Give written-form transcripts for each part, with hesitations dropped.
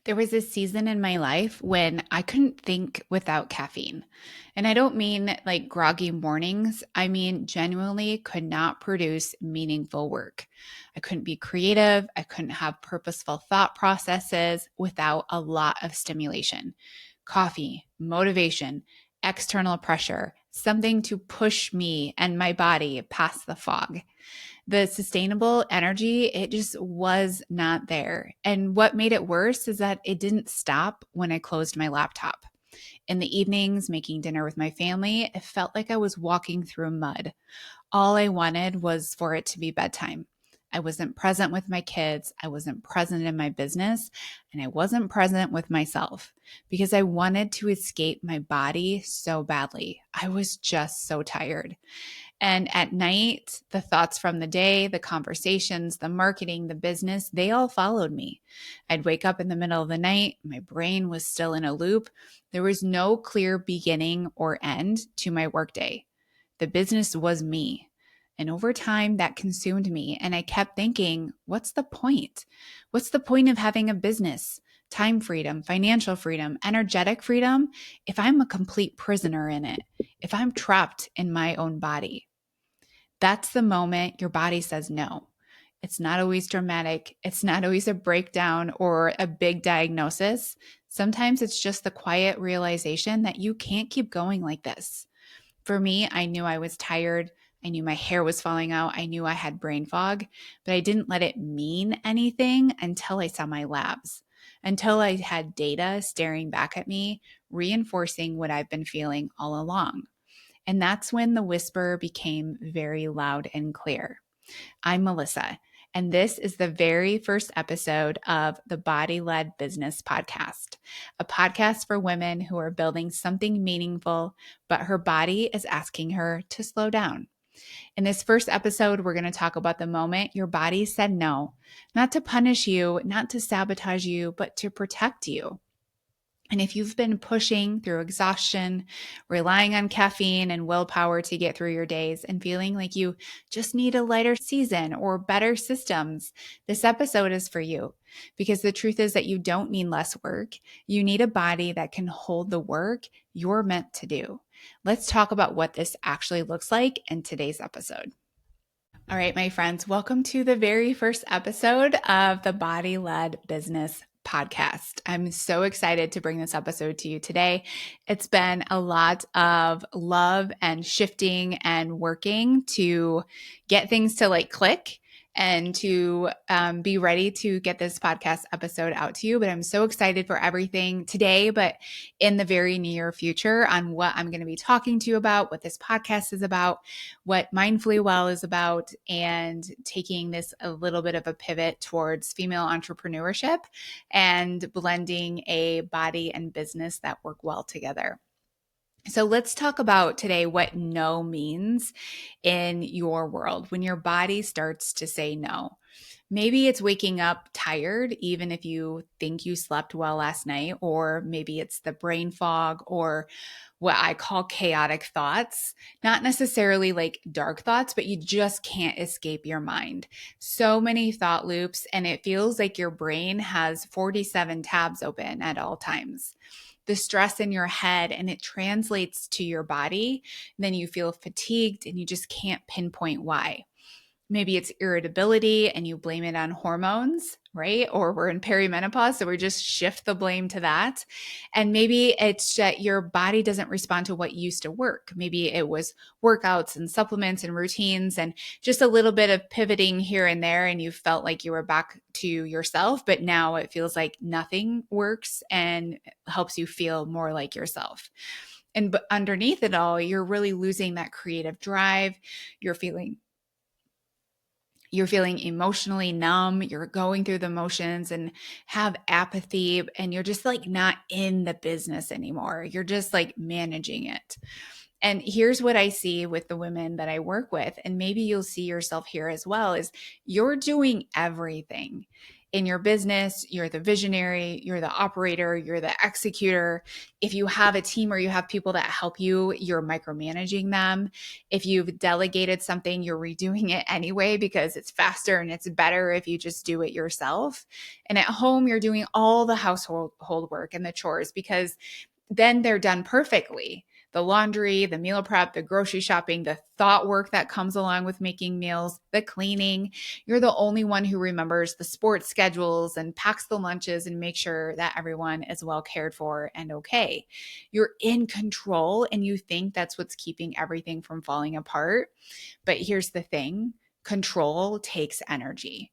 There was a season in my life when I couldn't think without caffeine. And I don't mean like groggy mornings. I mean, genuinely could not produce meaningful work. I couldn't be creative. I couldn't have purposeful thought processes without a lot of stimulation. Coffee, motivation, external pressure, something to push me and my body past the fog. The sustainable energy, it just was not there. And what made it worse is that it didn't stop when I closed my laptop. In the evenings, making dinner with my family, it felt like I was walking through mud. All I wanted was for it to be bedtime. I wasn't present with my kids. I wasn't present in my business, and I wasn't present with myself because I wanted to escape my body so badly. I was just so tired. And at night, the thoughts from the day, the conversations, the marketing, the business, they all followed me. I'd wake up in the middle of the night. My brain was still in a loop. There was no clear beginning or end to my workday. The business was me. And over time, that consumed me. And I kept thinking, what's the point? What's the point of having a business? Time freedom, financial freedom, energetic freedom, if I'm a complete prisoner in it, if I'm trapped in my own body. That's the moment your body says no. It's not always dramatic. It's not always a breakdown or a big diagnosis. Sometimes it's just the quiet realization that you can't keep going like this. For me, I knew I was tired. I knew my hair was falling out. I knew I had brain fog, but I didn't let it mean anything until I saw my labs, until I had data staring back at me, reinforcing what I've been feeling all along. And that's when the whisper became very loud and clear. I'm Melissa, and this is the very first episode of the Body Led Business Podcast, a podcast for women who are building something meaningful, but her body is asking her to slow down. In this first episode, we're going to talk about the moment your body said no, not to punish you, not to sabotage you, but to protect you. And if you've been pushing through exhaustion, relying on caffeine and willpower to get through your days, and feeling like you just need a lighter season or better systems, this episode is for you. Because the truth is that you don't need less work. You need a body that can hold the work you're meant to do. Let's talk about what this actually looks like in today's episode. All right, my friends, welcome to the very first episode of the Body Led Business Podcast. I'm so excited to bring this episode to you today. It's been a lot of love and shifting and working to get things to like click and to be ready to get this podcast episode out to you. But I'm so excited for everything today, but in the very near future on what I'm going to be talking to you about, what this podcast is about, what Mindfully Well is about, and taking this a little bit of a pivot towards female entrepreneurship and blending a body and business that work well together. So let's talk about today what no means in your world when your body starts to say no. Maybe it's waking up tired, even if you think you slept well last night, or maybe it's the brain fog or what I call chaotic thoughts, not necessarily like dark thoughts, but you just can't escape your mind. So many thought loops, and it feels like your brain has 47 tabs open at all times. The stress in your head and it translates to your body, then you feel fatigued and you just can't pinpoint why. Maybe it's irritability and you blame it on hormones, right? Or we're in perimenopause, so we just shift the blame to that. And maybe it's that your body doesn't respond to what used to work. Maybe it was workouts and supplements and routines and just a little bit of pivoting here and there, and you felt like you were back to yourself, but now it feels like nothing works and helps you feel more like yourself. And underneath it all, you're really losing that creative drive. You're feeling emotionally numb, you're going through the motions and have apathy, and you're just like not in the business anymore. You're just like managing it. And here's what I see with the women that I work with, and maybe you'll see yourself here as well, is you're doing everything. In your business, you're the visionary, you're the operator, you're the executor. If you have a team or you have people that help you, you're micromanaging them. If you've delegated something, you're redoing it anyway because it's faster and it's better if you just do it yourself. And at home, you're doing all the household work and the chores because then they're done perfectly. The laundry, the meal prep, the grocery shopping, the thought work that comes along with making meals, the cleaning. You're the only one who remembers the sports schedules and packs the lunches and makes sure that everyone is well cared for and okay. You're in control and you think that's what's keeping everything from falling apart. But here's the thing. Control takes energy.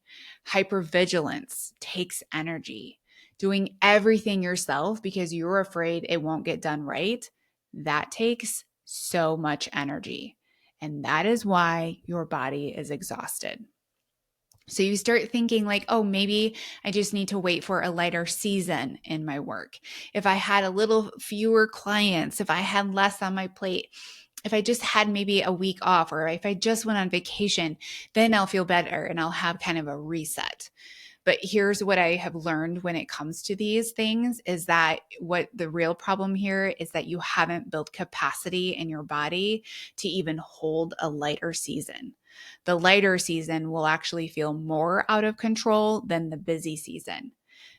Hypervigilance takes energy. Doing everything yourself because you're afraid it won't get done right, that takes so much energy. And that is why your body is exhausted. So you start thinking like, oh, maybe I just need to wait for a lighter season in my work. If I had a little fewer clients, if I had less on my plate, if I just had maybe a week off, or if I just went on vacation, then I'll feel better and I'll have kind of a reset. But here's what I have learned when it comes to these things is that what the real problem here is that you haven't built capacity in your body to even hold a lighter season. The lighter season will actually feel more out of control than the busy season.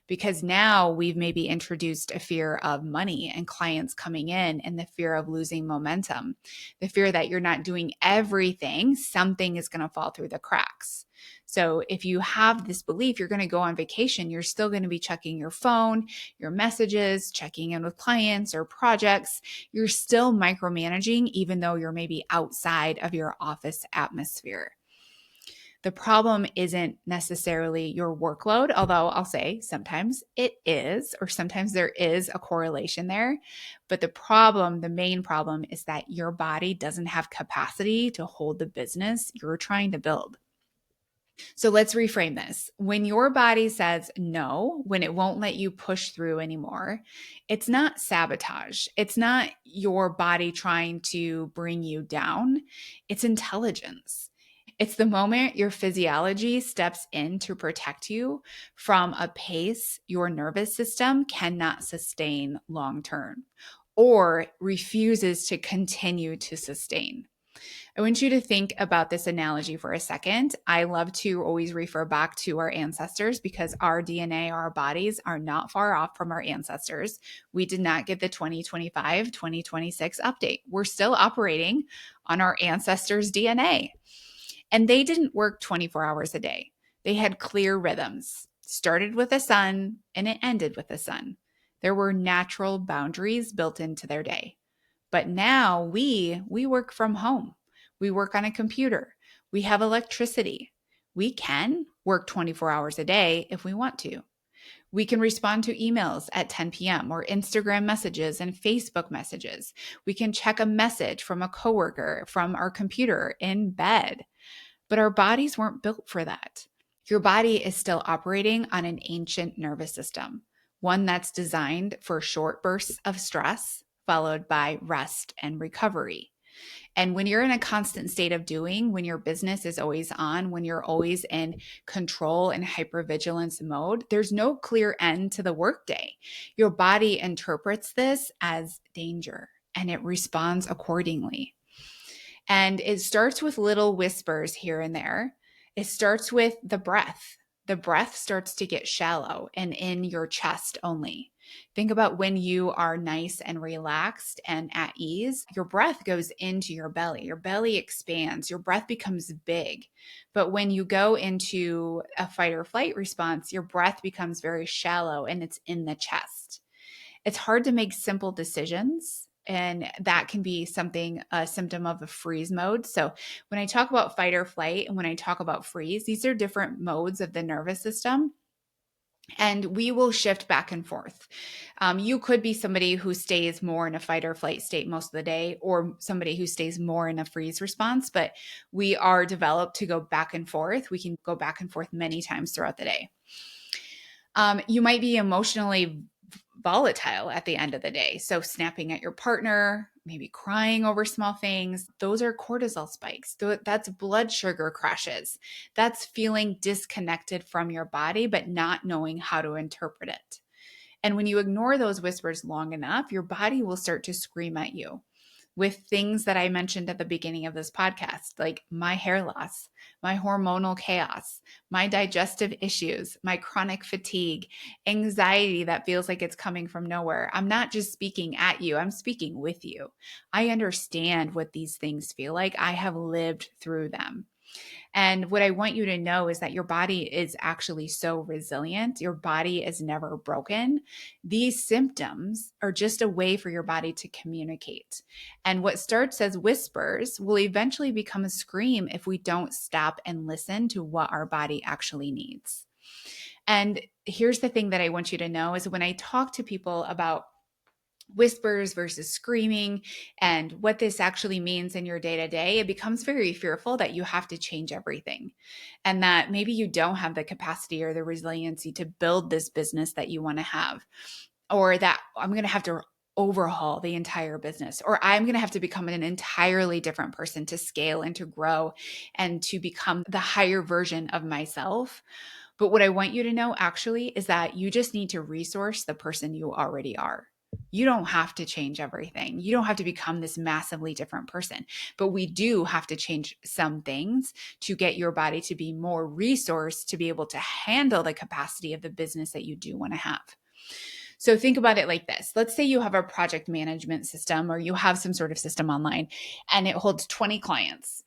Because now we've maybe introduced a fear of money and clients coming in and the fear of losing momentum, the fear that you're not doing everything, something is going to fall through the cracks. So if you have this belief you're going to go on vacation, you're still going to be checking your phone, your messages, checking in with clients or projects. You're still micromanaging, even though you're maybe outside of your office atmosphere. The problem isn't necessarily your workload, although I'll say sometimes it is, or sometimes there is a correlation there. But the problem, the main problem, is that your body doesn't have capacity to hold the business you're trying to build. So let's reframe this. When your body says no, when it won't let you push through anymore, it's not sabotage. It's not your body trying to bring you down. It's intelligence. It's the moment your physiology steps in to protect you from a pace your nervous system cannot sustain long term or refuses to continue to sustain. I want you to think about this analogy for a second. I love to always refer back to our ancestors because our DNA, our bodies are not far off from our ancestors. We did not get the 2025, 2026 update. We're still operating on our ancestors' DNA. And they didn't work 24 hours a day. They had clear rhythms. Started with the sun and it ended with the sun. There were natural boundaries built into their day. But now we work from home. We work on a computer. We have electricity. We can work 24 hours a day if we want to. We can respond to emails at 10 p.m. or Instagram messages and Facebook messages. We can check a message from a coworker from our computer in bed. But our bodies weren't built for that. Your body is still operating on an ancient nervous system, one that's designed for short bursts of stress, followed by rest and recovery. And when you're in a constant state of doing, when your business is always on, when you're always in control and hypervigilance mode, there's no clear end to the workday. Your body interprets this as danger and it responds accordingly. And it starts with little whispers here and there. It starts with the breath. The breath starts to get shallow and in your chest only. Think about when you are nice and relaxed and at ease, your breath goes into your belly. Your belly expands, your breath becomes big. But when you go into a fight or flight response, your breath becomes very shallow and it's in the chest. It's hard to make simple decisions. And that can be a symptom of a freeze mode. So when I talk about fight or flight and when I talk about freeze, these are different modes of the nervous system. And we will shift back and forth. You could be somebody who stays more in a fight or flight state most of the day, or somebody who stays more in a freeze response, but we are developed to go back and forth. We can go back and forth many times throughout the day. You might be emotionally volatile at the end of the day. So snapping at your partner, maybe crying over small things, those are cortisol spikes. That's blood sugar crashes. That's feeling disconnected from your body, but not knowing how to interpret it. And when you ignore those whispers long enough, your body will start to scream at you with things that I mentioned at the beginning of this podcast, like my hair loss, my hormonal chaos, my digestive issues, my chronic fatigue, anxiety that feels like it's coming from nowhere. I'm not just speaking at you, I'm speaking with you. I understand what these things feel like. I have lived through them. And what I want you to know is that your body is actually so resilient. Your body is never broken. These symptoms are just a way for your body to communicate. And what starts as whispers will eventually become a scream if we don't stop and listen to what our body actually needs. And here's the thing that I want you to know is when I talk to people about whispers versus screaming and what this actually means in your day to day, it becomes very fearful that you have to change everything and that maybe you don't have the capacity or the resiliency to build this business that you want to have, or that I'm going to have to overhaul the entire business, or I'm going to have to become an entirely different person to scale and to grow and to become the higher version of myself. But what I want you to know actually is that you just need to resource the person you already are. You don't have to change everything. You don't have to become this massively different person, but we do have to change some things to get your body to be more resourced to be able to handle the capacity of the business that you do want to have. So think about it like this. Let's say you have a project management system or you have some sort of system online and it holds 20 clients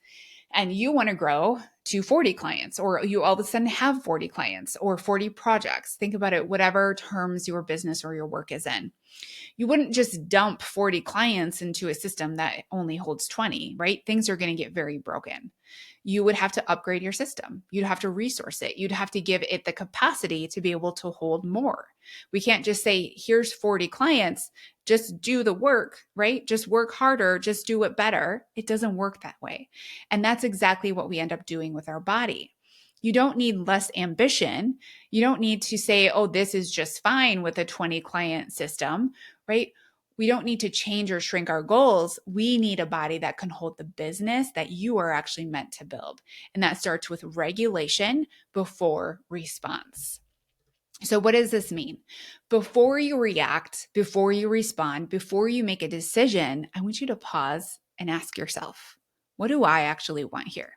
and you want to grow to 40 clients, or you all of a sudden have 40 clients or 40 projects. Think about it, whatever terms your business or your work is in. You wouldn't just dump 40 clients into a system that only holds 20, right? Things are going to get very broken. You would have to upgrade your system. You'd have to resource it. You'd have to give it the capacity to be able to hold more. We can't just say, here's 40 clients, just do the work, right? Just work harder, just do it better. It doesn't work that way. And that's exactly what we end up doing with our body. You don't need less ambition. You don't need to say, oh, this is just fine with a 20 client system, right? We don't need to change or shrink our goals. We need a body that can hold the business that you are actually meant to build. And that starts with regulation before response. So what does this mean? Before you react, before you respond, before you make a decision, I want you to pause and ask yourself, what do I actually want here?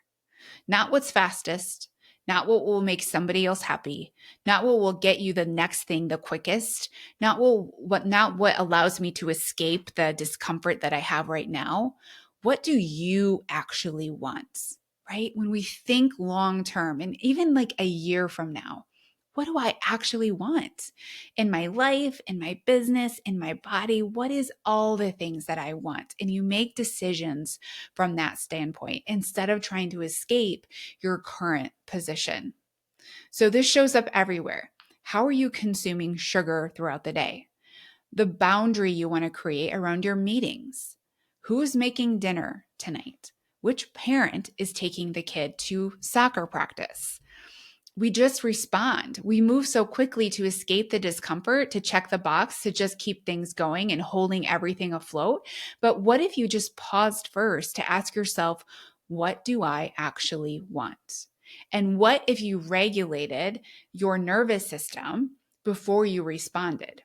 Not what's fastest, not what will make somebody else happy, not what will get you the next thing the quickest, not what allows me to escape the discomfort that I have right now. What do you actually want? Right? When we think long term and even like a year from now, what do I actually want in my life, in my business, in my body? What is all the things that I want? And you make decisions from that standpoint instead of trying to escape your current position. So this shows up everywhere. How are you consuming sugar throughout the day? The boundary you want to create around your meetings. Who's making dinner tonight? Which parent is taking the kid to soccer practice? We just respond. We move so quickly to escape the discomfort, to check the box, to just keep things going and holding everything afloat. But what if you just paused first to ask yourself, what do I actually want? And what if you regulated your nervous system before you responded?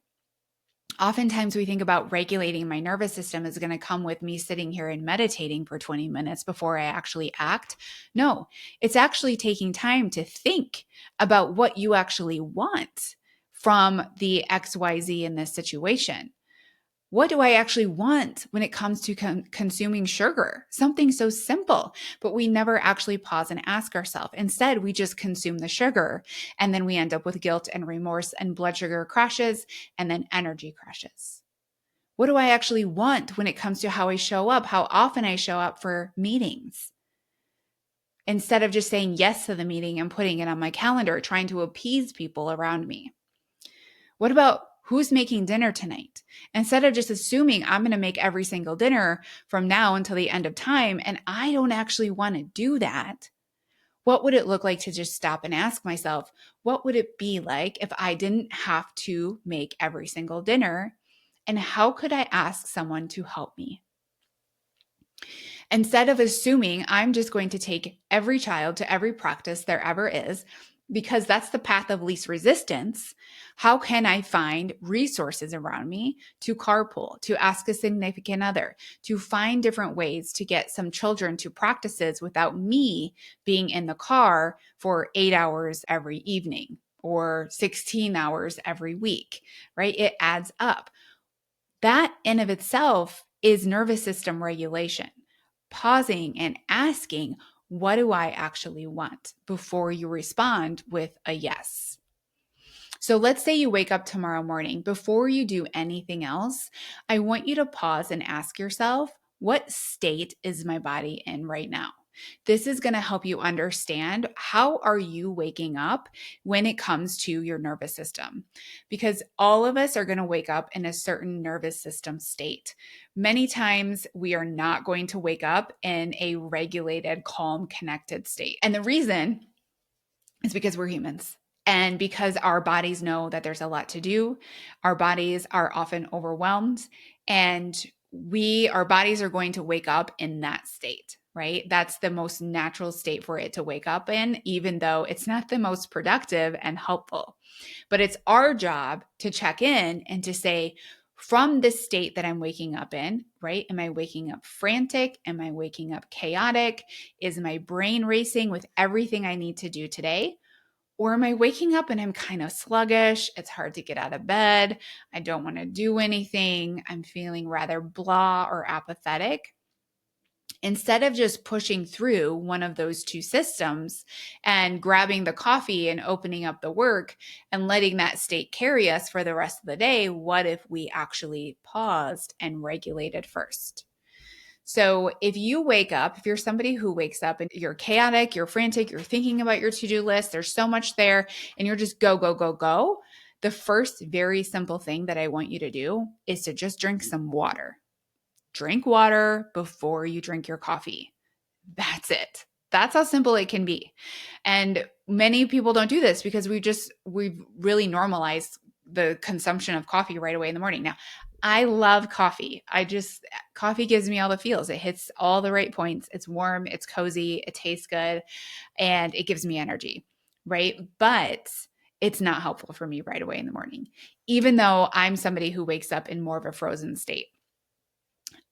Oftentimes we think about regulating my nervous system is going to come with me sitting here and meditating for 20 minutes before I actually act. No, it's actually taking time to think about what you actually want from the XYZ in this situation. What do I actually want when it comes to consuming sugar? Something so simple, but we never actually pause and ask ourselves. Instead, we just consume the sugar, and then we end up with guilt and remorse and blood sugar crashes, and then energy crashes. What do I actually want when it comes to how I show up, how often I show up for meetings? Instead of just saying yes to the meeting and putting it on my calendar, trying to appease people around me. What about who's making dinner tonight? Instead of just assuming I'm going to make every single dinner from now until the end of time, and I don't actually want to do that, what would it look like to just stop and ask myself, what would it be like if I didn't have to make every single dinner? And how could I ask someone to help me? Instead of assuming I'm just going to take every child to every practice there ever is, because that's the path of least resistance, how can I find resources around me to carpool, to ask a significant other, to find different ways to get some children to practices without me being in the car for 8 hours every evening or 16 hours every week, right? It adds up. That in of itself is nervous system regulation. Pausing and asking, what do I actually want before you respond with a yes? So let's say you wake up tomorrow morning. Before you do anything else, I want you to pause and ask yourself, what state is my body in right now? This is going to help you understand how are you waking up when it comes to your nervous system, because all of us are going to wake up in a certain nervous system state. Many times we are not going to wake up in a regulated, calm, connected state. And the reason is because we're humans. And because our bodies know that there's a lot to do, our bodies are often overwhelmed, and our bodies are going to wake up in that state, right? That's the most natural state for it to wake up in, even though it's not the most productive and helpful. But it's our job to check in and to say, from this state that I'm waking up in, right? Am I waking up frantic? Am I waking up chaotic? Is my brain racing with everything I need to do today? Or am I waking up and I'm kind of sluggish? It's hard to get out of bed. I don't want to do anything. I'm feeling rather blah or apathetic. Instead of just pushing through one of those two systems and grabbing the coffee and opening up the work and letting that state carry us for the rest of the day, what if we actually paused and regulated first? So if you wake up, if you're somebody who wakes up and you're chaotic, you're frantic, you're thinking about your to-do list, there's so much there, and you're just go, go, go, go, the first very simple thing that I want you to do is to just drink some water. Drink water before you drink your coffee. That's it. That's how simple it can be. And many people don't do this because we've really normalized the consumption of coffee right away in the morning. Now, I love coffee. Coffee gives me all the feels. It hits all the right points. It's warm, it's cozy, it tastes good, and it gives me energy, right? But it's not helpful for me right away in the morning, even though I'm somebody who wakes up in more of a frozen state.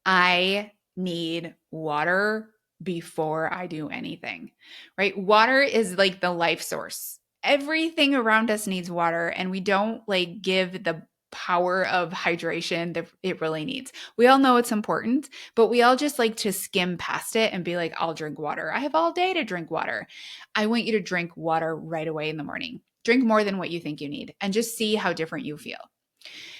I need water before I do anything, right? Water is like the life source. Everything around us needs water, and we don't like give the power of hydration that it really needs. We all know it's important, but we all just like to skim past it and be like, I'll drink water. I have all day to drink water. I want you to drink water right away in the morning. Drink more than what you think you need and just see how different you feel.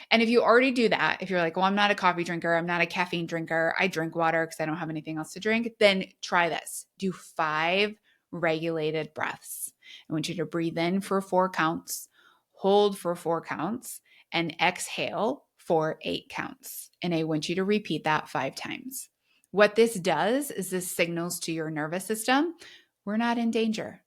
And if you already do that, if you're like, well, I'm not a coffee drinker, I'm not a caffeine drinker, I drink water because I don't have anything else to drink, then try this. Do 5 regulated breaths. I want you to breathe in for 4 counts, hold for 4 counts, and exhale for 8 counts. And I want you to repeat that 5 times. What this does is this signals to your nervous system, we're not in danger.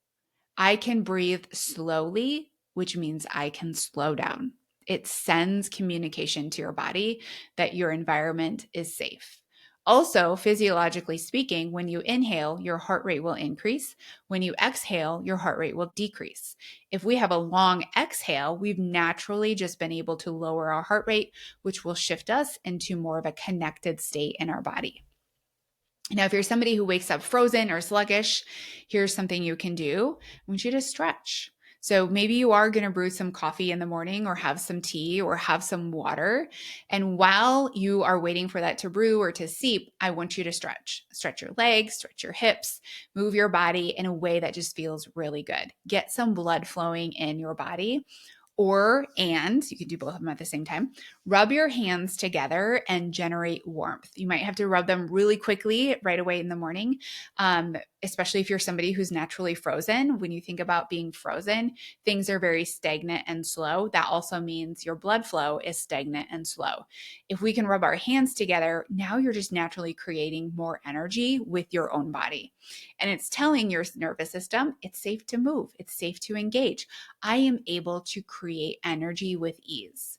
I can breathe slowly, which means I can slow down. It sends communication to your body that your environment is safe. Also, physiologically speaking, when you inhale, your heart rate will increase. When you exhale, your heart rate will decrease. If we have a long exhale, we've naturally just been able to lower our heart rate, which will shift us into more of a connected state in our body. Now, if you're somebody who wakes up frozen or sluggish, here's something you can do. I want you to stretch. So maybe you are going to brew some coffee in the morning or have some tea or have some water. And while you are waiting for that to brew or to seep, I want you to stretch. Stretch your legs, stretch your hips, move your body in a way that just feels really good. Get some blood flowing in your body. And you can do both of them at the same time, rub your hands together and generate warmth. You might have to rub them really quickly right away in the morning, especially if you're somebody who's naturally frozen. When you think about being frozen, things are very stagnant and slow. That also means your blood flow is stagnant and slow. If we can rub our hands together, now you're just naturally creating more energy with your own body. And it's telling your nervous system it's safe to move, it's safe to engage. I am able to create energy with ease.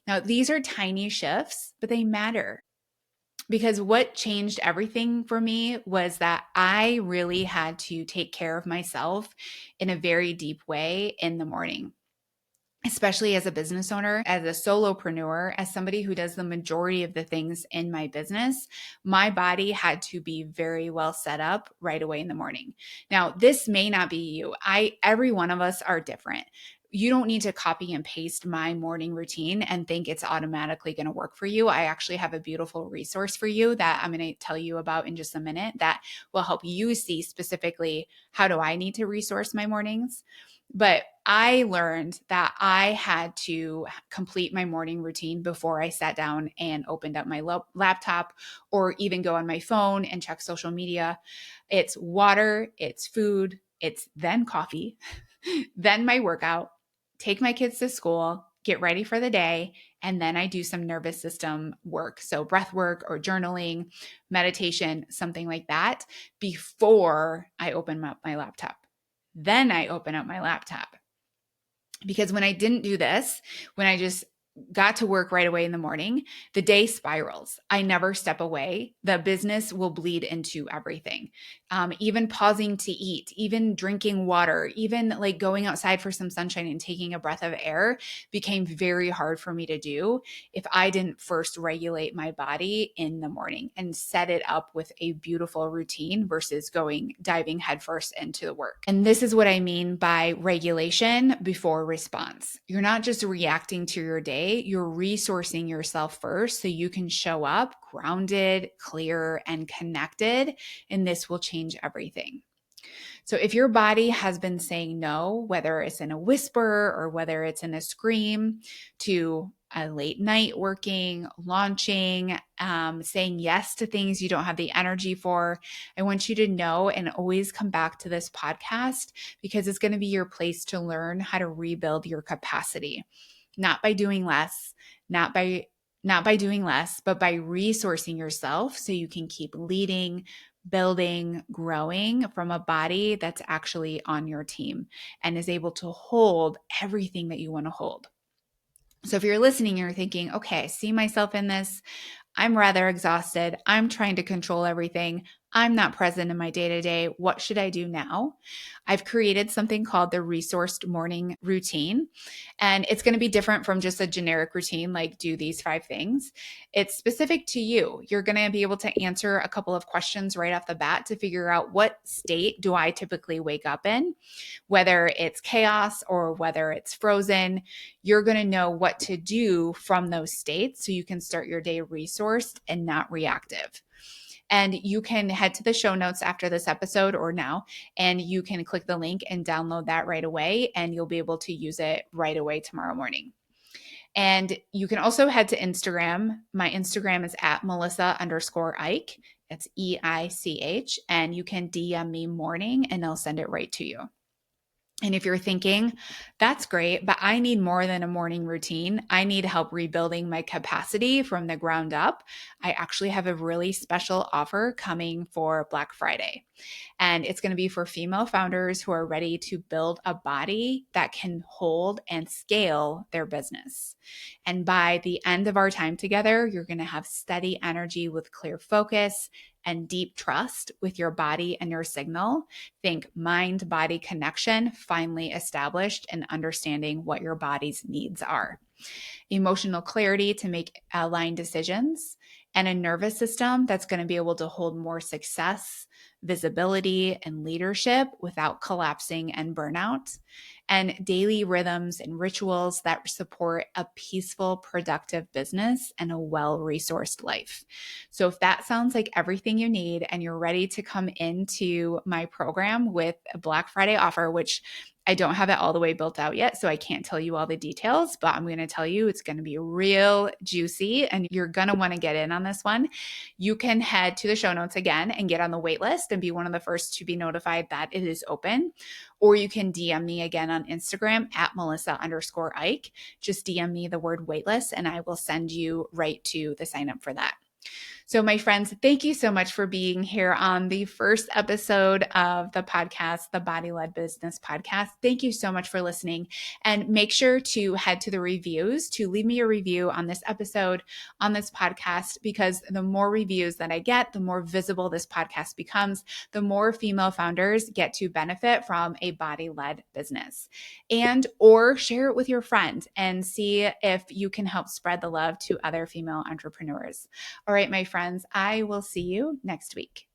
Now, these are tiny shifts, but they matter. Because what changed everything for me was that I really had to take care of myself in a very deep way in the morning, especially as a business owner, as a solopreneur, as somebody who does the majority of the things in my business. My body had to be very well set up right away in the morning. Now, this may not be you. Every one of us are different. You don't need to copy and paste my morning routine and think it's automatically going to work for you. I actually have a beautiful resource for you that I'm going to tell you about in just a minute that will help you see specifically how do I need to resource my mornings. But I learned that I had to complete my morning routine before I sat down and opened up my laptop or even go on my phone and check social media. It's water, it's food, it's then coffee, then my workout, take my kids to school, get ready for the day, and then I do some nervous system work. So breath work or journaling, meditation, something like that before I open up my laptop. Then I open up my laptop. Because when I didn't do this, when I just got to work right away in the morning, the day spirals. I never step away. The business will bleed into everything. Even pausing to eat, even drinking water, even like going outside for some sunshine and taking a breath of air became very hard for me to do if I didn't first regulate my body in the morning and set it up with a beautiful routine versus diving headfirst into the work. And this is what I mean by regulation before response. You're not just reacting to your day, you're resourcing yourself first so you can show up grounded, clear, and connected, and this will change everything. So if your body has been saying no, whether it's in a whisper or whether it's in a scream to a late night working, launching, saying yes to things you don't have the energy for, I want you to know and always come back to this podcast because it's going to be your place to learn how to rebuild your capacity, not by doing less, not by doing less, but by resourcing yourself so you can keep leading, building, growing from a body that's actually on your team and is able to hold everything that you want to hold. So if you're listening, you're thinking, okay, I see myself in this. I'm rather exhausted. I'm trying to control everything. I'm not present in my day to day. What should I do now? I've created something called the resourced morning routine. And it's going to be different from just a generic routine like do these 5 things. It's specific to you. You're going to be able to answer a couple of questions right off the bat to figure out what state do I typically wake up in, whether it's chaos or whether it's frozen. You're going to know what to do from those states so you can start your day resourced and not reactive. And you can head to the show notes after this episode or now, and you can click the link and download that right away, and you'll be able to use it right away tomorrow morning. And you can also head to Instagram. My Instagram is at Melissa_Eich. It's EICH. And you can DM me morning and I'll send it right to you. And if you're thinking, that's great, but I need more than a morning routine. I need help rebuilding my capacity from the ground up. I actually have a really special offer coming for Black Friday. And it's going to be for female founders who are ready to build a body that can hold and scale their business. And by the end of our time together, you're going to have steady energy with clear focus and deep trust with your body and your signal. Think mind-body connection finally established and understanding what your body's needs are. Emotional clarity to make aligned decisions, and a nervous system that's going to be able to hold more success, visibility, and leadership without collapsing and burnout, and daily rhythms and rituals that support a peaceful, productive business and a well-resourced life. So if that sounds like everything you need and you're ready to come into my program with a Black Friday offer, which I don't have it all the way built out yet, so I can't tell you all the details, but I'm going to tell you it's going to be real juicy and you're going to want to get in on this one. You can head to the show notes again and get on the wait list and be one of the first to be notified that it is open. Or you can DM me again on Instagram at Melissa_Eich. Just DM me the word waitlist and I will send you right to the sign up for that. So, my friends, thank you so much for being here on the first episode of the podcast, the Body Led Business Podcast. Thank you so much for listening. And make sure to head to the reviews to leave me a review on this episode, on this podcast, because the more reviews that I get, the more visible this podcast becomes, the more female founders get to benefit from a body led business. And or share it with your friend and see if you can help spread the love to other female entrepreneurs. All right, my friends, I will see you next week.